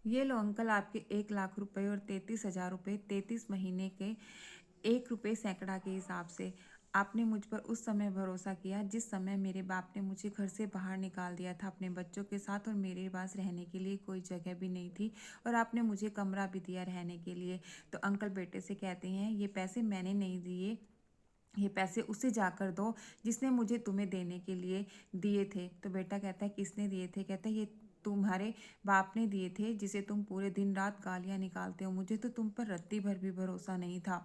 ये लो अंकल आपके 1 लाख रुपए और 33 हजार रुपये, 33 महीने के 1 रुपये सैकड़ा के हिसाब से। आपने मुझ पर उस समय भरोसा किया जिस समय मेरे बाप ने मुझे घर से बाहर निकाल दिया था अपने बच्चों के साथ, और मेरे पास रहने के लिए कोई जगह भी नहीं थी, और आपने मुझे कमरा भी दिया रहने के लिए। तो अंकल बेटे से कहते हैं, ये पैसे मैंने नहीं दिए, ये पैसे उसे जाकर दो जिसने मुझे तुम्हें देने के लिए दिए थे। तो बेटा कहता है, किसने दिए थे? कहता है, ये तुम्हारे बाप ने दिए थे, जिसे तुम पूरे दिन रात गालियां निकालते हो। मुझे तो तुम पर रत्ती भर भी भरोसा नहीं था।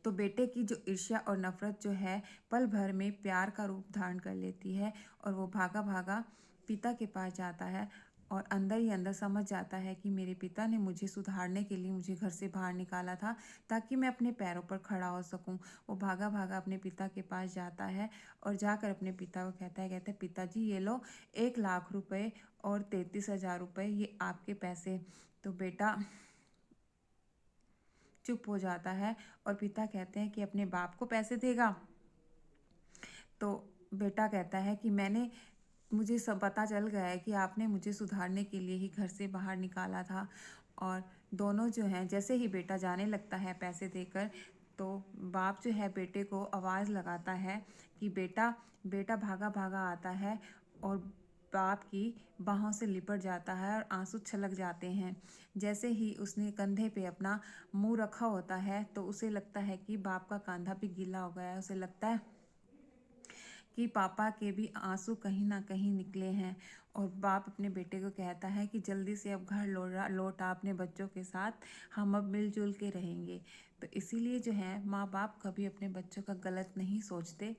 तो बेटे की जो ईर्ष्या और नफरत जो है पल भर में प्यार का रूप धारण कर लेती है, और वो भागा भागा पिता के पास जाता है, और अंदर ही अंदर समझ जाता है कि मेरे पिता ने मुझे सुधारने के लिए मुझे घर से बाहर निकाला था, ताकि मैं अपने पैरों पर खड़ा हो सकूं। वो भागा भागा अपने पिता के पास जाता है, और जाकर अपने पिता को कहता है पिताजी, ये लो 1 लाख रुपए और 33 हजार रुपये, ये आपके पैसे। तो बेटा चुप हो जाता है, और पिता कहते हैं कि अपने बाप को पैसे देगा। तो बेटा कहता है कि मुझे सब पता चल गया है कि आपने मुझे सुधारने के लिए ही घर से बाहर निकाला था। और दोनों जो हैं, जैसे ही बेटा जाने लगता है पैसे देकर, तो बाप जो है बेटे को आवाज़ लगाता है कि बेटा। बेटा भागा भागा आता है, और बाप की बाहों से लिपट जाता है, और आंसू छलक जाते हैं। जैसे ही उसने कंधे पे अपना मुंह रखा होता है, तो उसे लगता है कि बाप का कंधा भी गीला हो गया है। उसे लगता है कि पापा के भी आंसू कहीं ना कहीं निकले हैं। और बाप अपने बेटे को कहता है कि जल्दी से अब घर लौट आ अपने बच्चों के साथ, हम अब मिलजुल के रहेंगे। तो इसीलिए जो है, माँ बाप कभी अपने बच्चों का गलत नहीं सोचते।